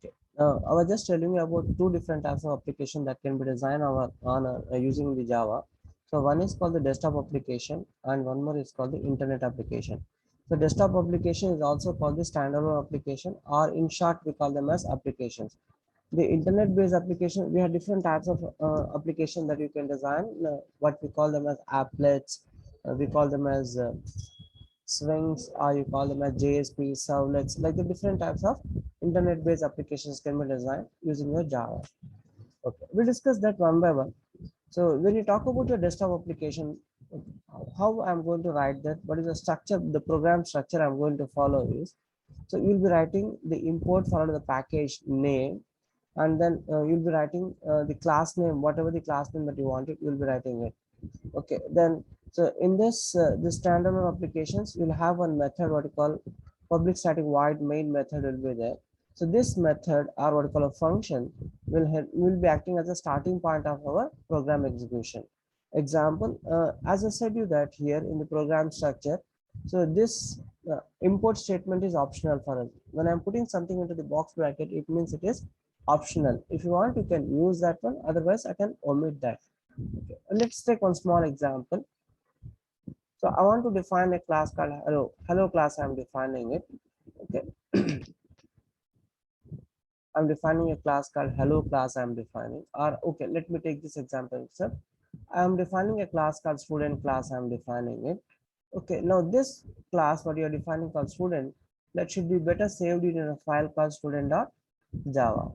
Okay. I was just telling you about two different types of application that can be designed using the Java. So one is called the desktop application, and one more is called the internet application. So desktop application is also called the standalone application, or in short, we call them as applications. The internet-based application, we have different types of application that you can design. What we call them as applets, we call them as swings, or you call them as JSP, servlets, like the different types of internet-based applications can be designed using your Java. Okay, we'll discuss that one by one. So when you talk about your desktop application, how I'm going to write that, what is the structure, the program structure I'm going to follow is, so you'll be writing the import followed the package name, and then you'll be writing the class name, whatever the class name that you want it, you'll be writing it. Okay, then so in this standalone applications, you'll have one method what you call public static void main method will be there. So this method, or what you call a function, will be acting as a starting point of our program execution. Example, as I said you that here in the program structure, so this import statement is optional for us. When I'm putting something into the box bracket, it means it is optional. If you want, you can use that one, otherwise I can omit that. Okay. Let's take one small example. So I want to define a class called hello. Hello class, I'm defining it. Okay. I'm defining a class called hello class I'm defining. Or okay, let me take this example itself. I'm defining a class called student class, I'm defining it. Okay, now this class what you're defining called student, that should be better saved in a file called student.java.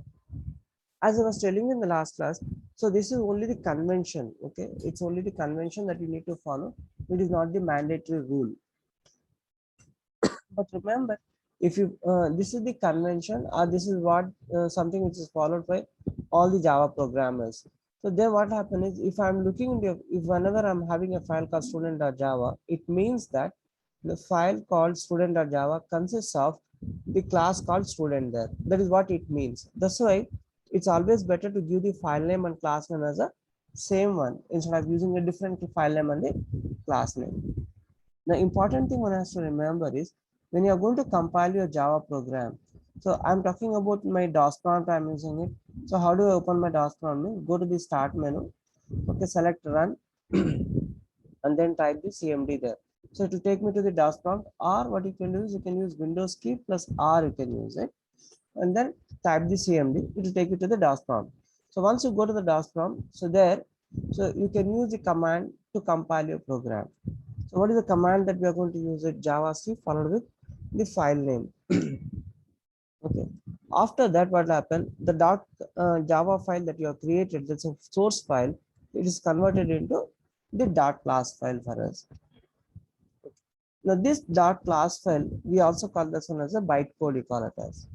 As I was telling in the last class, so this is only the convention. Okay, it's only the convention that you need to follow. It is not the mandatory rule. But remember, if you this is the convention, or this is what something which is followed by all the Java programmers. So then what happens is, if I'm looking into, if whenever I'm having a file called student.java, it means that the file called student.java consists of the class called student there. That is what it means. That's why it's always better to give the file name and class name as a same one instead of using a different file name and the class name. The important thing one has to remember is, when you are going to compile your Java program, so I'm talking about my DOS prompt, I'm using it. So how do I open my DOS prompt? Go to the start menu, okay, select run, and then type the CMD there. So it will take me to the DOS prompt, or what you can do is you can use Windows key plus R, you can use it, and then type the CMD, it will take you to the DOS prompt. So once you go to the DOS prompt, so there, so you can use the command to compile your program. So what is the command that we are going to use? It JavaScript followed with the file name. Okay. After that, what happened? The Java file that you have created, that's a source file, it is converted into the .class file for us. Now this .class file, we also call this one as a bytecode, you call it as.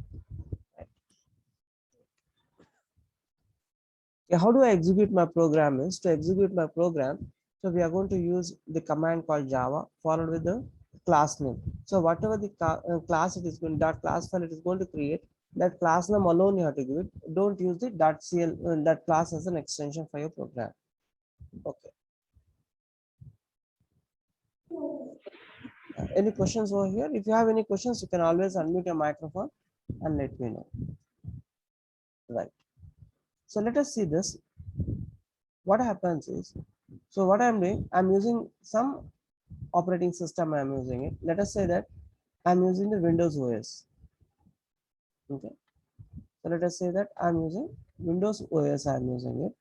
Okay, how do I execute my program? Is to execute my program, so we are going to use the command called Java followed with the class name. So whatever the class it is going, that class file it is going to create, that class name alone you have to give it. Don't use the .cl that class as an extension for your program. Okay. Any questions over here? If you have any questions, you can always unmute your microphone and let me know. Right. So let us see this. What happens is, so what I'm doing, I'm using some operating system I'm using it. Let us say that I'm using the Windows OS. Okay. So let us say that I'm using Windows OS, I'm using it.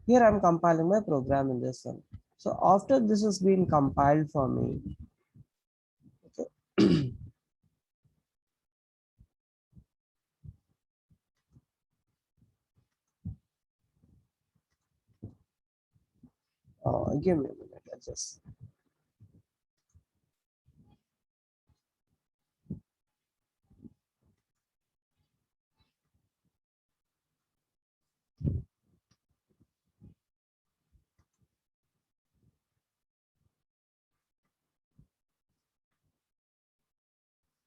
Here I'm compiling my program in this one. So after this has been compiled for me, okay. Give me a minute, I just.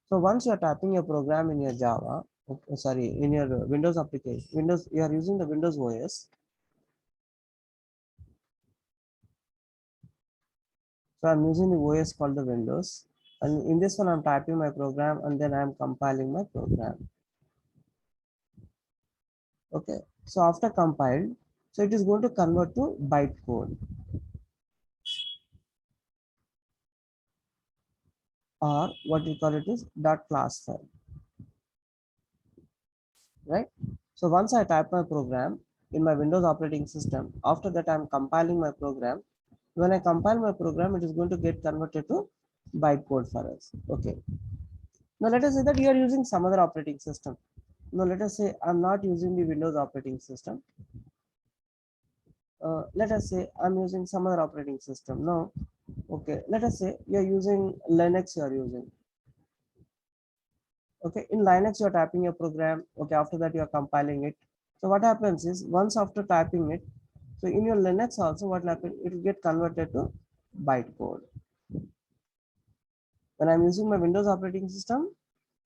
So once you're typing your program in your Java, okay, sorry, in your Windows application, Windows, you are using the Windows OS. So I'm using the OS called the Windows. And in this one, I'm typing my program and then I'm compiling my program. Okay, so after compiled, so it is going to convert to bytecode, or what we call it is dot class file, right? So once I type my program in my Windows operating system, after that I'm compiling my program. When I compile my program, it is going to get converted to bytecode for us. Okay. Now let us say that you are using some other operating system. Now let us say I'm not using the Windows operating system. Let us say I'm using some other operating system. Now, okay, let us say you're using Linux, you're using. Okay, in Linux, you're typing a program. Okay, after that, you're compiling it. So what happens is once after typing it, so in your Linux also, what will happen? It will get converted to bytecode. When I'm using my Windows operating system,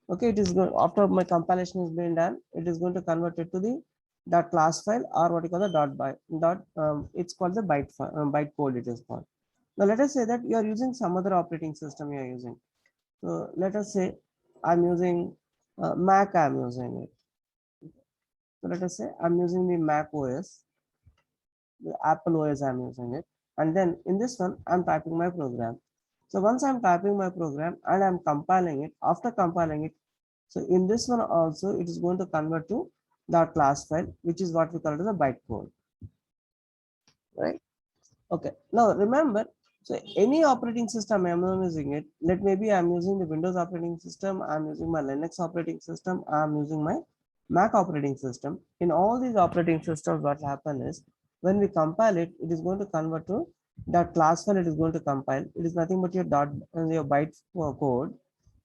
okay, it is going after my compilation is being done, it is going to convert it to the dot class file, or what you call the dot byte dot. It's called the bytecode. It is called. Now let us say that you are using some other operating system you are using. So let us say I'm using Mac. I'm using it. So let us say I'm using the Mac OS, the Apple OS. I'm using it, and then in this one I'm typing my program. So once I'm typing my program and I'm compiling it, after compiling it, so in this one also it is going to convert to dot class file, which is what we call it as a bytecode, right? Okay. Now remember, so any operating system I'm using it, let maybe I'm using the Windows operating system, I'm using my Linux operating system, I'm using my Mac operating system. In all these operating systems, what happen is when we compile it, it is going to convert to dot class file. It is going to compile. It is nothing but your dot your byte code.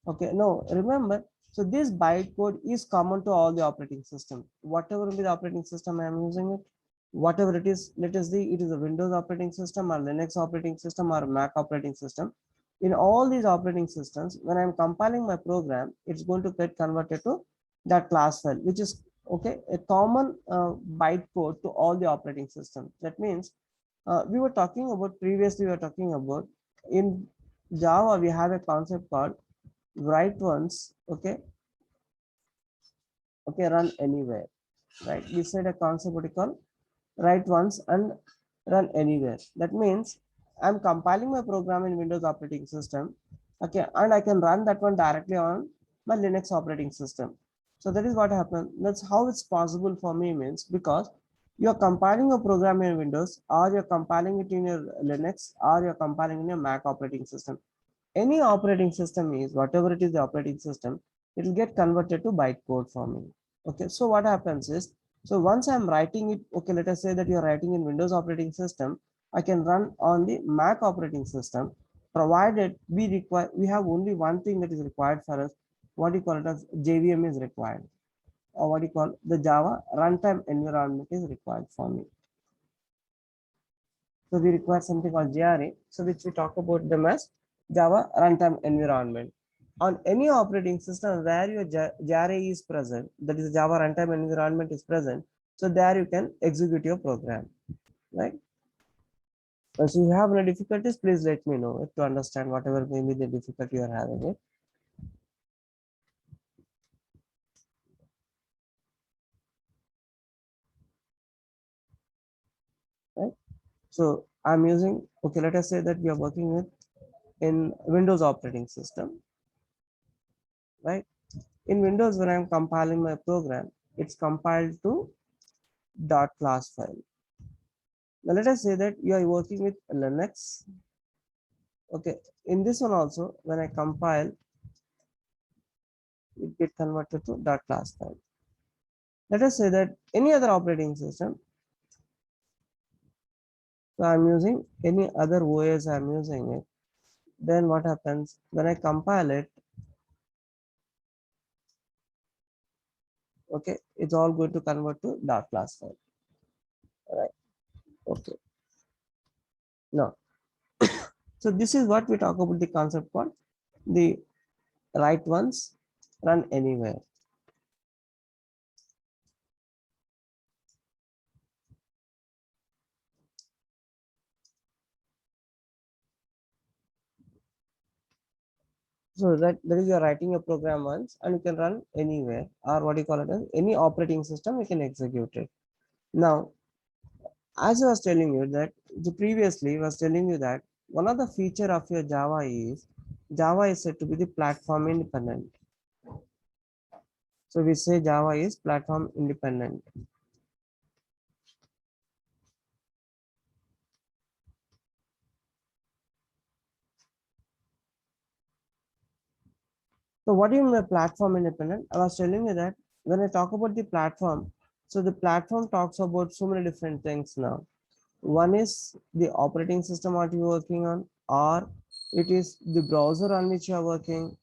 Okay. No, remember. So this bytecode is common to all the operating system. Whatever will be the operating system I am using it, whatever it is, let us see, it is a Windows operating system or Linux operating system or Mac operating system. In all these operating systems, when I'm compiling my program, it's going to get converted to that class file, which is okay, a common bytecode to all the operating systems. That means we were talking about previously, we were talking about in Java, we have a concept called write once, okay, okay, run anywhere, right? We said a concept what you call write once and run anywhere. That means I'm compiling my program in Windows operating system, okay, and I can run that one directly on my Linux operating system. So that is what happened. That's how it's possible for me, means because you're compiling a program in Windows, or you're compiling it in your Linux, or you're compiling in your Mac operating system. Any operating system is whatever it is the operating system, it will get converted to bytecode for me. Okay, so what happens is, so once I'm writing it, okay, let us say that you're writing in Windows operating system, I can run on the Mac operating system, provided we have only one thing that is required for us. What do you call it as JVM is required, or what do you call the Java runtime environment is required for me. So we require something called JRA, so which we talk about them as Java runtime environment. On any operating system where your JRA is present, that is Java runtime environment is present, so there you can execute your program, right? So you have any difficulties, please let me know to understand whatever may be the difficulty you are having it. Right? So I'm using, okay, let us say that we are working with in Windows operating system, right? In Windows, when I'm compiling my program, it's compiled to dot class file. Now let us say that you are working with Linux. Okay, in this one also, when I compile, it get converted to dot class file. Let us say that any other operating system, so I'm using any other OS, I'm using it. Then what happens when I compile it? Okay, it's all going to convert to dot class file. All right. Okay. Now, so this is what we talk about the concept called the write once, run anywhere. So that is, you're writing a program once and you can run anywhere, or what you call it as any operating system you can execute it. Now, as I was telling you that the previously was telling you that one of the feature of your Java is said to be the platform independent. So we say Java is platform independent. So what do you mean by platform independent? I was telling you that when I talk about the platform, so the platform talks about so many different things now. One is the operating system what you're working on, or it is the browser on which you are working,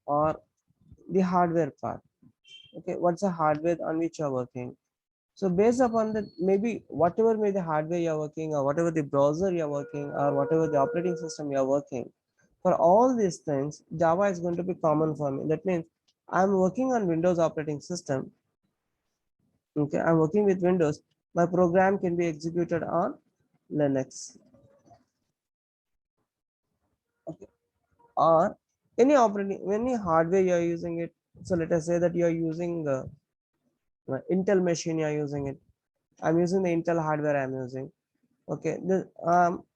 or the hardware part. Okay, what's the hardware on which you are working? So based upon that, maybe whatever may the hardware you're working, or whatever the browser you're working, or whatever the operating system you're working, for all these things, Java is going to be common for me. That means I'm working on Windows operating system. Okay, I'm working with Windows. My program can be executed on Linux. Okay, or any hardware you're using it. So let us say that you're using Intel machine, you're using it. I'm using the Intel hardware I'm using. Okay,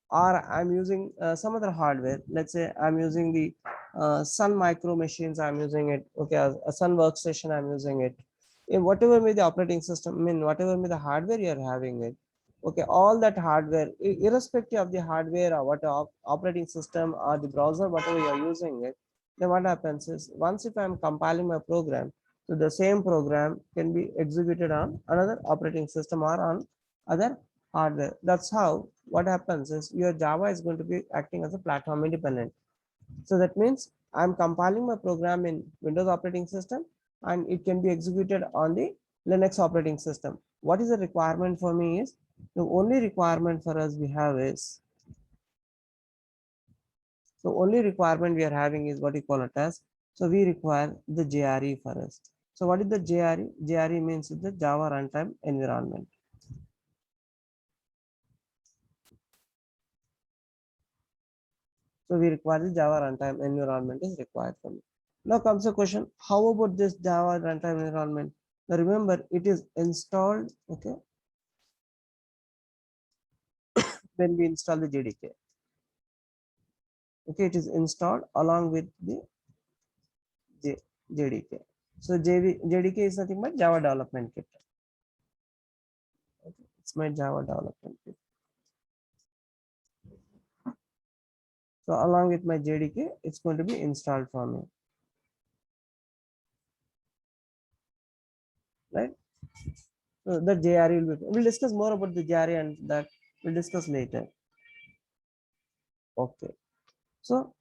or I'm using some other hardware. Let's say I'm using the Sun Micro machines, I'm using it. Okay, a Sun workstation, I'm using it. In whatever may the operating system, I mean whatever may the hardware you're having it. Okay, all that hardware, irrespective of the hardware or what operating system or the browser, whatever you're using it, then what happens is once if I'm compiling my program, so the same program can be executed on another operating system or on other hardware. That's how what happens is your Java is going to be acting as a platform independent. So that means I'm compiling my program in Windows operating system and it can be executed on the Linux operating system. What is the requirement for me is the only requirement for us we have is the only requirement we are having is what you call it as. So we require the JRE for us. So what is the JRE? JRE means the Java runtime environment. So we require the Java runtime environment is required for me. Now comes the question, how about this Java runtime environment? Now remember, it is installed, okay, when we install the JDK. Okay, it is installed along with the JDK. So JDK is nothing but Java development kit. Okay, it's my Java development kit. So along with my JDK, it's going to be installed for me. Right? So the JRE we'll discuss more about the JRE and that we'll discuss later. Okay. So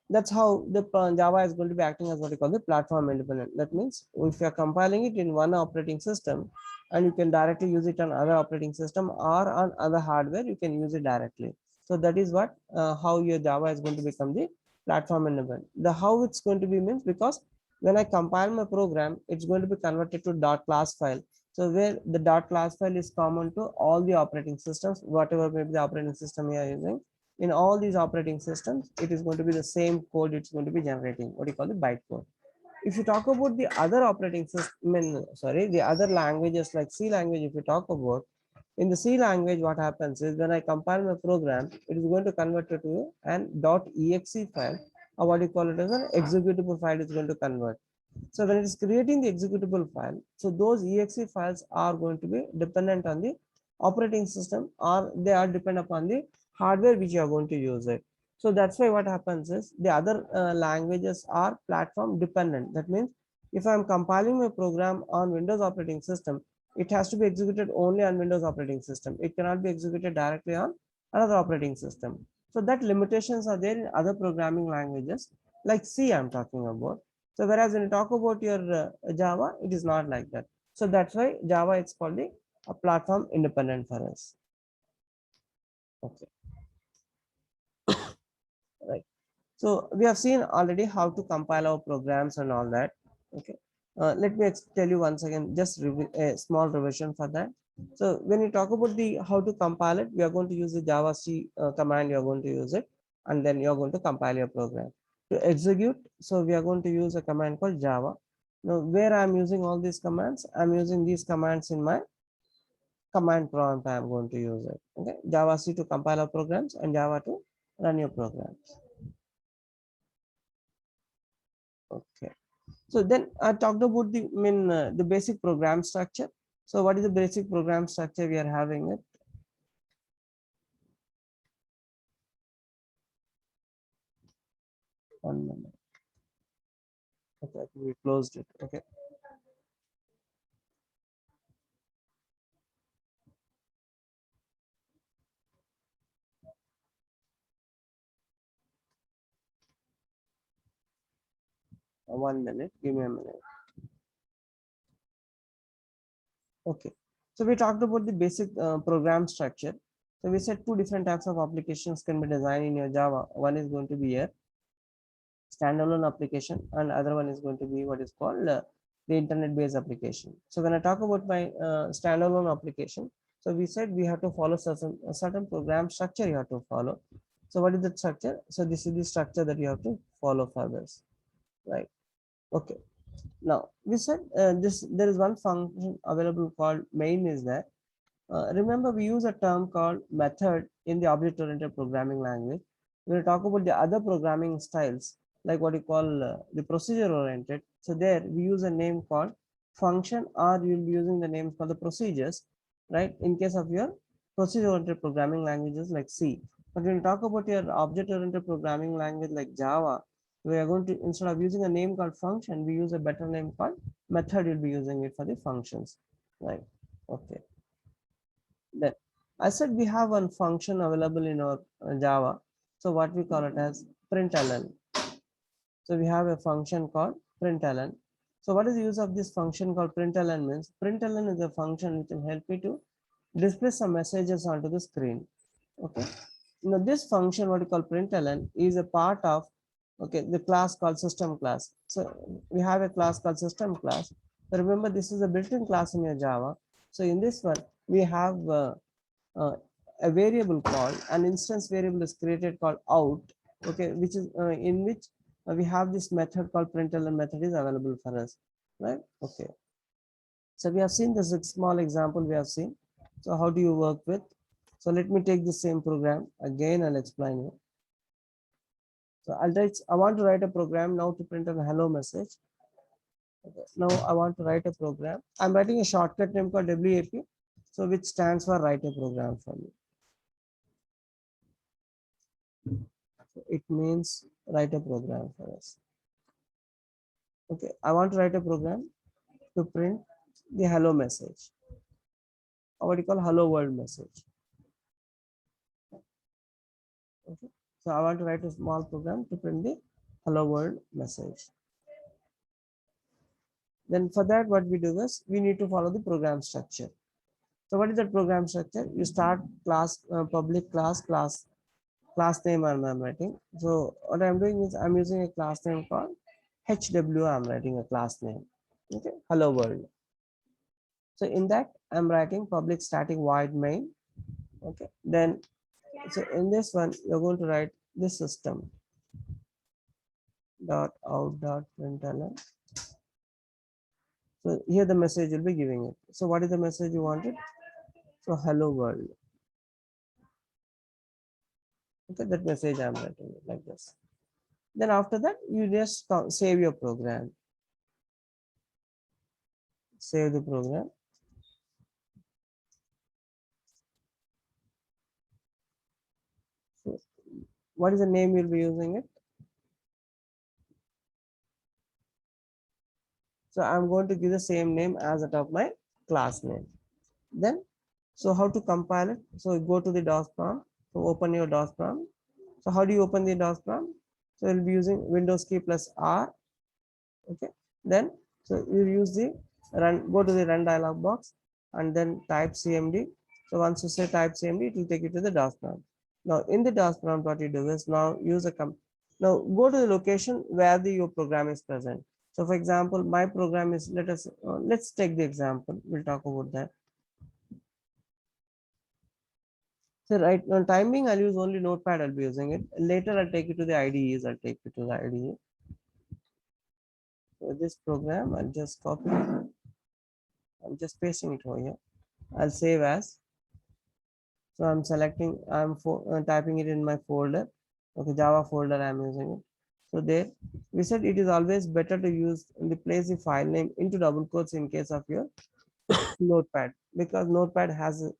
that's how the Java is going to be acting as what you call the platform independent. That means if you are compiling it in one operating system and you can directly use it on other operating system or on other hardware, you can use it directly. So that is what how your Java is going to become the platform independent. The how it's going to be means because when I compile my program, it's going to be converted to .class file. So where the .class file is common to all the operating systems, whatever may be the operating system you are using, in all these operating systems, it is going to be the same code it's going to be generating, what you call the bytecode. If you talk about the other operating system, sorry, the other languages like C language, if you talk about, in the C language, what happens is when I compile my program, it is going to convert it to an .exe file, or what you call it as an executable file is going to convert. So when it is creating the executable file, so those exe files are going to be dependent on the operating system or they are dependent upon the hardware which you are going to use it. So that's why what happens is the other languages are platform dependent. That means if I'm compiling my program on Windows operating system, it has to be executed only on Windows operating system. It cannot be executed directly on another operating system. So that limitations are there in other programming languages like C I'm talking about. So whereas when you talk about your Java, it is not like that. So that's why Java is called a platform independent for us. Okay, right. So we have seen already how to compile our programs and all that. Okay. Let me tell you once again, just a small revision for that. So when you talk about the how to compile it, we are going to use the Java C command. You are going to use it, and then you are going to compile your program. To execute, so we are going to use a command called Java. Now, where I'm using all these commands, I'm using these commands in my command prompt. I'm going to use it. Okay, Java C to compile our programs and Java to run your programs. Okay. So then I talked about the basic program structure. So what is the basic program structure we are having it? One minute. Okay, we closed it. Okay. One minute. Give me a minute. Okay. So we talked about the basic program structure. So we said two different types of applications can be designed in your Java. One is going to be a standalone application, and other one is going to be what is called the internet based application. So when I talk about my standalone application, so we said we have to follow a certain program structure you have to follow. So what is the structure? So this is the structure that you have to follow for this, right? Okay. Now we said this there is one function available called main is there. Remember, we use a term called method in the object-oriented programming language. We'll talk about the other programming styles, like what you call the procedure-oriented. So there, we use a name called function, or you'll be using the names for the procedures, right? In case of your procedure-oriented programming languages like C. But when you talk about your object-oriented programming language like Java, we are going to, instead of using a name called function, we use a better name called method. You'll be using it for the functions, right? Okay. Then I said we have one function available in our Java. So what we call it as println. So we have a function called println. So what is the use of this function called println means? Println is a function which will help me to display some messages onto the screen. Okay. Now this function, what we call println, is a part of the class called system class. So we have a class called system class. So remember, this is a built-in class in your Java. So in this one, we have uh, a variable called an instance variable is created called out, okay, which is in which we have this method called println method is available for us, right? Okay. So we have seen this small example we have seen. So how do you work with? So let me take the same program again and explain you. So I want to write a program now to print a hello message. Okay. Now I want to write a program. I'm writing a shortcut name called WAP, so which stands for write a program for me. It means write a program for us. Okay, I want to write a program to print the hello message, or what you call hello world message. Okay, so I want to write a small program to print the hello world message. Then for that, what we do is we need to follow the program structure. So what is the program structure? You start class, public class name I'm writing. So what I'm doing is I'm using a class name called HW. I'm writing a class name. Okay, hello world. So in that I'm writing public static void main. Okay, then so in this one you're going to write this system dot out dot println. So here the message will be giving it. So what is the message you wanted? So hello world. Okay, that message I'm writing it like this. Then after that you just save your program. Save the program. So what is the name you'll be using it? So I'm going to give the same name as that of my class name. Then, so how to compile it? So go to the DOS prompt. So open your DOS prompt. So how do you open the DOS prompt? So you'll be using Windows key plus R. Okay. Then, so you use the run, go to the run dialog box and then type CMD. So once you say type CMD, it will take you to the DOS prompt. Now in the DOS prompt, what you do is now use a now go to the location where your program is present. So for example, my program is, let's take the example. We'll talk about that. So right now timing, I'll use only Notepad. I'll be using it. Later, I'll take it to the IDEs. I'll take it to the IDE. So this program, I'll just copy it. I'm just pasting it over here. I'll save as. So I'm selecting, typing it in my folder. Okay, Java folder I'm using it. So there, we said it is always better to use and replace the file name into double quotes in case of your Notepad, because Notepad has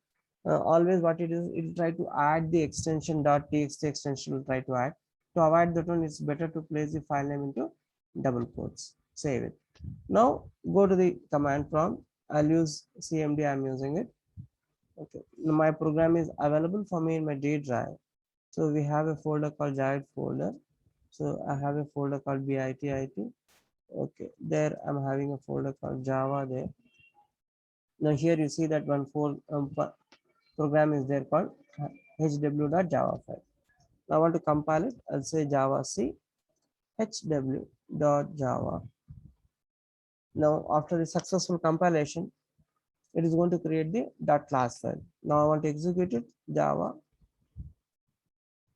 always what it is, it will try to add the extension .txt extension will try to add. To avoid that one, it's better to place the file name into double quotes. Save it. Now go to the command prompt. I'll use CMD. I'm using it. Okay, my program is available for me in my D drive. So we have a folder called Java folder. So I have a folder called BITIT. Okay, there I'm having a folder called Java there. Now here you see that one program is there called hw.java file. Now I want to compile it. I'll say Java C hw.java. Now after the successful compilation, it is going to create the .class file. Now I want to execute it, Java,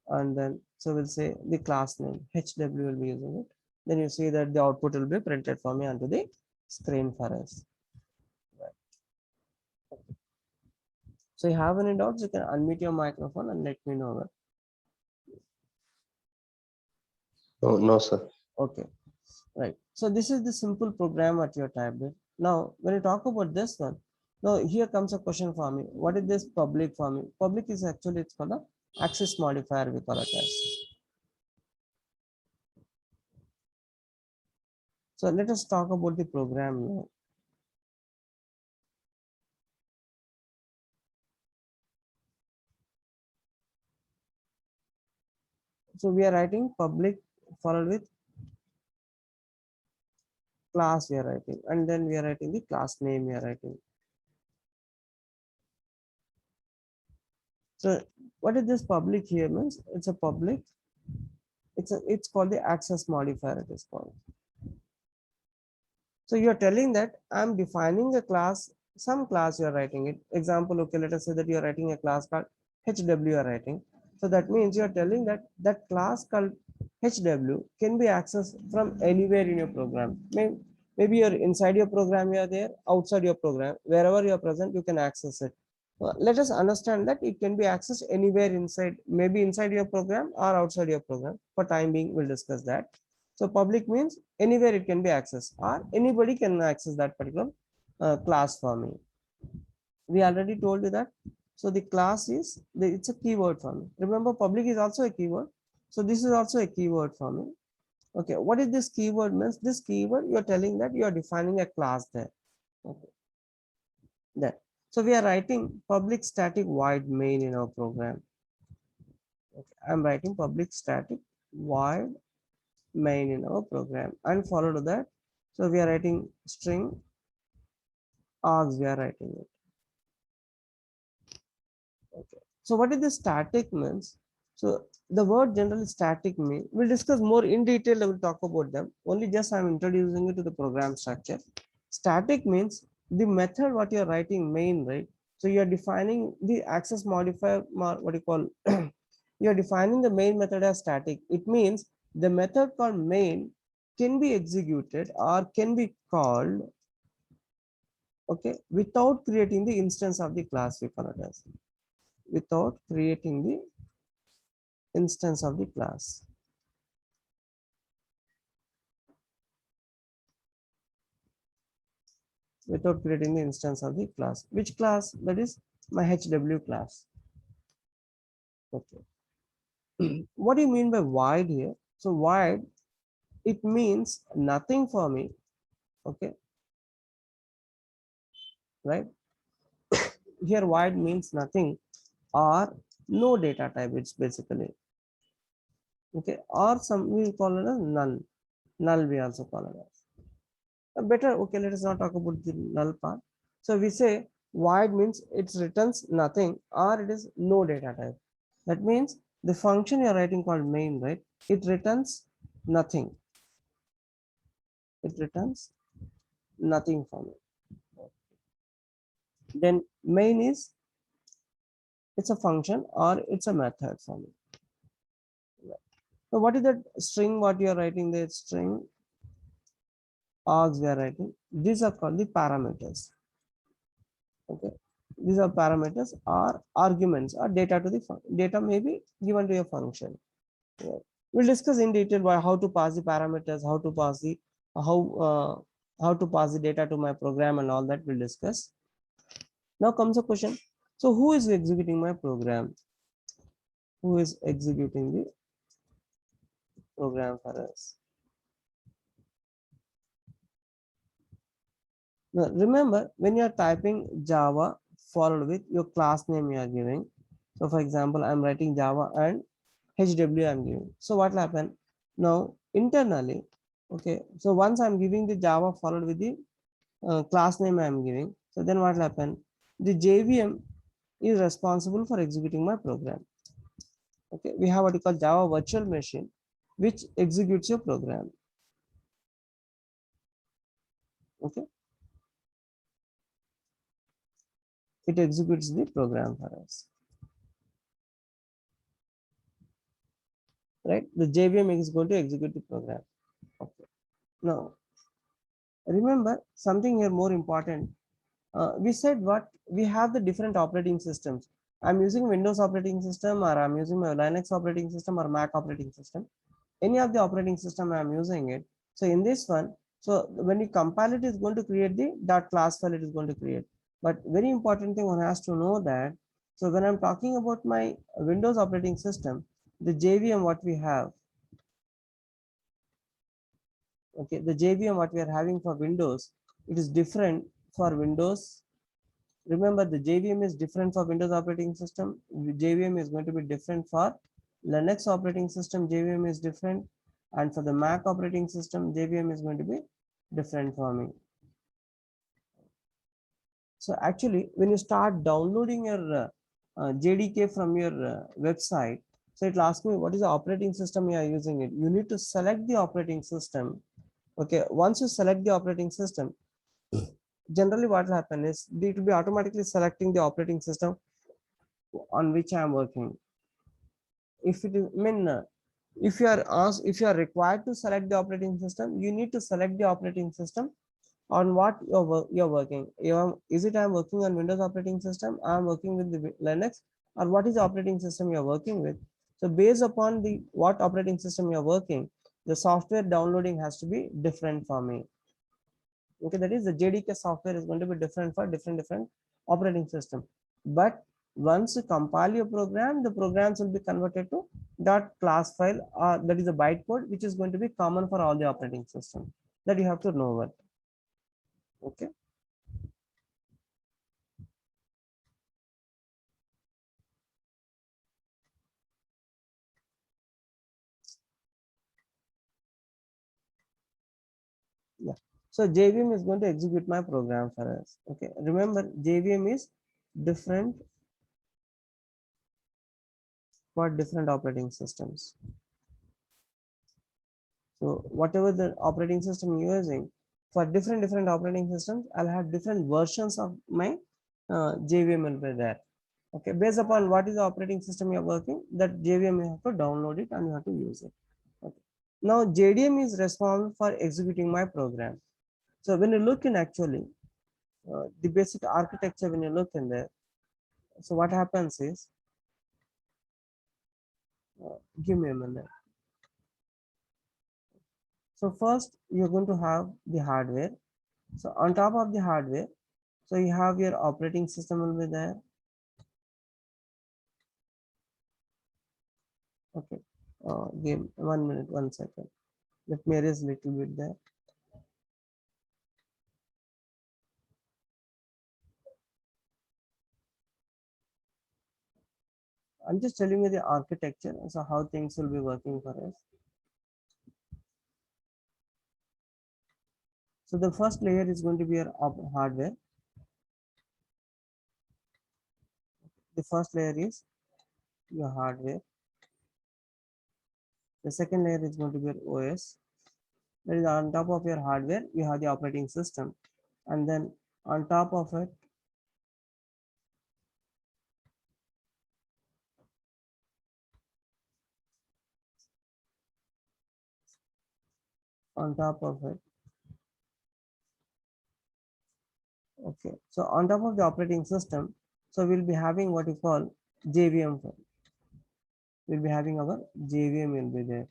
and then so we'll say the class name hw will be using it. Then you see that the output will be printed for me onto the screen for us. So you have any doubts, you can unmute your microphone and let me know that. Oh, no, sir. Okay, right. So this is the simple program at your tablet. Now, when you talk about this one, now here comes a question for me. What is this public for me? Public is actually, it's called a access modifier, we call it as. So let us talk about the program now. So we are writing public followed with class we are writing, and then we are writing the class name we are writing. So what is this public here means? It's a public. It's called the access modifier. It is called. So you're telling that I'm defining a class, some class you're writing it. Example, okay, let us say that you're writing a class called HW you're writing. So that means you're telling that that class called HW can be accessed from anywhere in your program. Maybe you're inside your program, you're there, outside your program, wherever you're present, you can access it. Let us understand that it can be accessed anywhere inside, maybe inside your program or outside your program. For time being, we'll discuss that. So public means anywhere it can be accessed or anybody can access that particular class for me. We already told you that. So the class is, it's a keyword for me. Remember, public is also a keyword. So this is also a keyword for me. Okay, what is this keyword means? This keyword, you're telling that you're defining a class there. Okay, there. So we are writing public static void main in our program. Okay, I'm writing public static void main in our program, and follow to that. So we are writing string args, we are writing it. Okay. So what is the static means? So the word generally static mean, we'll discuss more in detail, I will talk about them. Only just I'm introducing it to the program structure. Static means the method what you're writing main, right? So you're defining the access modifier, what you call, you're defining the main method as static. It means the method called main can be executed or can be called, okay, without creating the instance of the class, we call it as, without creating the instance of the class. Without creating the instance of the class. Which class? That is my HW class. Okay. What do you mean by void here? So void, it means nothing for me. Okay. Right? Here void means nothing or no data type. It's basically. Okay. Or some we call it as null. Null we also call it as. Better, okay, let us not talk about the null part. So we say void means it returns nothing or it is no data type. That means the function you're writing called main, right? It returns nothing. It returns nothing for me. Then main is It's a function or it's a method for me. So what is that string? What you are writing there? String args we are writing. These are called the parameters. Okay, these are parameters or arguments or data to the data may be given to a function. Yeah. We'll discuss in detail by how to pass the parameters, how to pass the how to pass the data to my program and all that we'll discuss. Now comes a question. So who is executing my program? Who is executing the program for us? Now remember, when you are typing Java followed with your class name you are giving. So for example, I'm writing Java and HW I'm giving. So what will happen? Now internally, okay, so once I'm giving the Java followed with the class name I'm giving, so then what will happen? The JVM is responsible for executing my program. Okay, we have what we call Java virtual machine, which executes your program. Okay, it executes the program for us. Right, the JVM is going to execute the program. Okay, now remember something here more important. We said what we have the different operating systems. I'm using Windows operating system, or I'm using my Linux operating system, or Mac operating system. Any of the operating system I'm using it. So in this one, so when you compile it, is going to create the .class file it is going to create. But very important thing one has to know that. So when I'm talking about my Windows operating system, the JVM what we have, okay, the JVM what we are having for Windows, it is different for Windows. Remember, the JVM is different for Windows operating system. JVM is going to be different for Linux operating system. JVM is different, and for the Mac operating system, JVM is going to be different for me. So actually, when you start downloading your JDK from your website, so it will ask me what is the operating system you are using it. You need to select the operating system. Okay, once you select the operating system, generally what will happen is it will be automatically selecting the operating system on which I am working. If it is, I mean, if you are asked, if you are required to select the operating system, you need to select the operating system on what you're working. Is it I'm working on Windows operating system? I'm working with the Linux, or what is the operating system you're working with? So based upon the what operating system you're working, the software downloading has to be different for me. Okay, that is the JDK software is going to be different for different operating system. But once you compile your program, the programs will be converted to .class file, or that is a bytecode, which is going to be common for all the operating system. That you have to know what. Okay. Yeah. So JVM is going to execute my program for us. Okay. Remember, JVM is different for different operating systems. So whatever the operating system you're using, for different operating systems, I'll have different versions of my JVM will be there. Okay, based upon what is the operating system you're working, that JVM you have to download it and you have to use it. Okay. Now JDM is responsible for executing my program. So when you look in actually the basic architecture, when you look in there, so what happens is, give me a minute. So first you're going to have the hardware. So on top of the hardware, so you have your operating system will be there. Okay, give 1 minute, 1 second. Let me erase little bit there. I'm just telling you the architecture, so how things will be working for us. So the first layer is going to be your hardware. The first layer is your hardware. The second layer is going to be your OS. That is on top of your hardware, you have the operating system. And then on top of it, on top of it. Okay, so on top of the operating system, so we'll be having what you call JVM file. We'll be having our JVM will be there.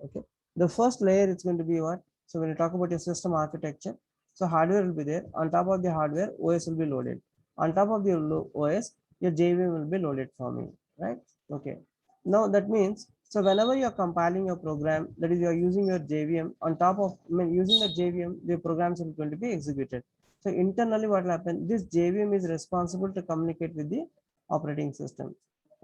Okay, the first layer is going to be what? So when you talk about your system architecture, so hardware will be there. On top of the hardware, OS will be loaded. On top of the OS, your JVM will be loaded for me, right? Okay. Now that means, so whenever you are compiling your program, that is you are using your JVM on top of, I mean, using the JVM, the programs are going to be executed. So internally what will happen, this JVM is responsible to communicate with the operating system.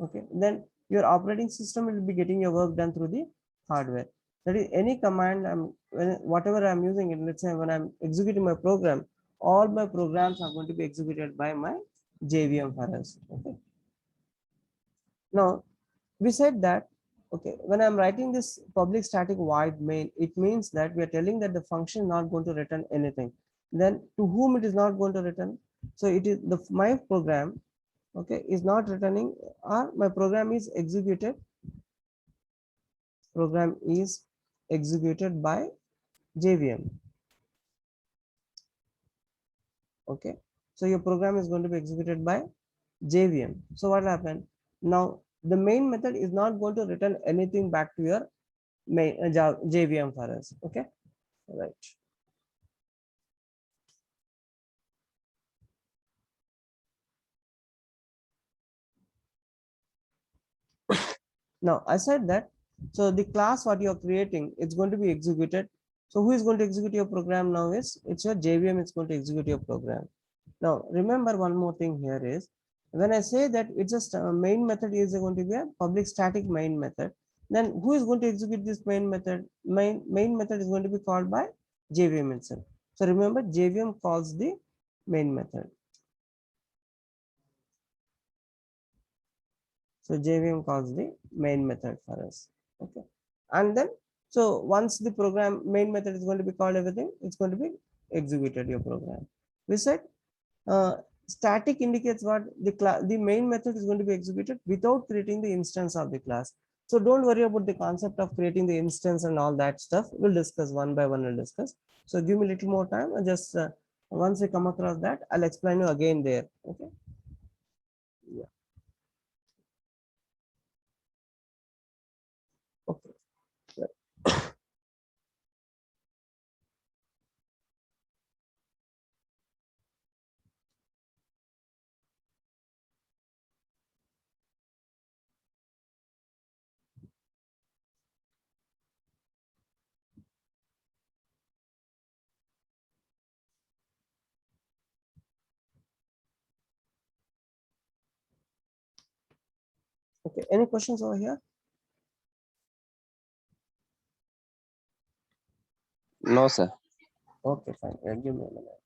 Okay, then your operating system will be getting your work done through the hardware. That is any command whatever I'm using it, let's say when I'm executing my program, all my programs are going to be executed by my JVM files. Okay. Now we said that, okay, when I'm writing this public static void main, it means that we are telling that the function is not going to return anything. Then to whom it is not going to return? So it is the my program, okay, is not returning, or my program is executed by JVM. Okay, so your program is going to be executed by JVM. So what happened now, the main method is not going to return anything back to your main JVM for us. Okay, right. Now I said that, so the class what you are creating, it's going to be executed. So who is going to execute your program now is, it's your JVM, it's going to execute your program. Now remember one more thing here is, when I say that it's just a main method is going to be a public static main method, then who is going to execute this main method? Main method is going to be called by JVM itself. So remember, JVM calls the main method. So JVM calls the main method for us. Okay, and then so once the program main method is going to be called, everything it's going to be executed your program. We said static indicates what the main method is going to be executed without creating the instance of the class. So don't worry about the concept of creating the instance and all that stuff. We'll discuss one by one. We'll discuss. So give me a little more time, and just once we come across that, I'll explain you again there. Okay. Yeah. Okay. Okay. Any questions over here? No, sir. Okay, fine. Yeah, give me a minute.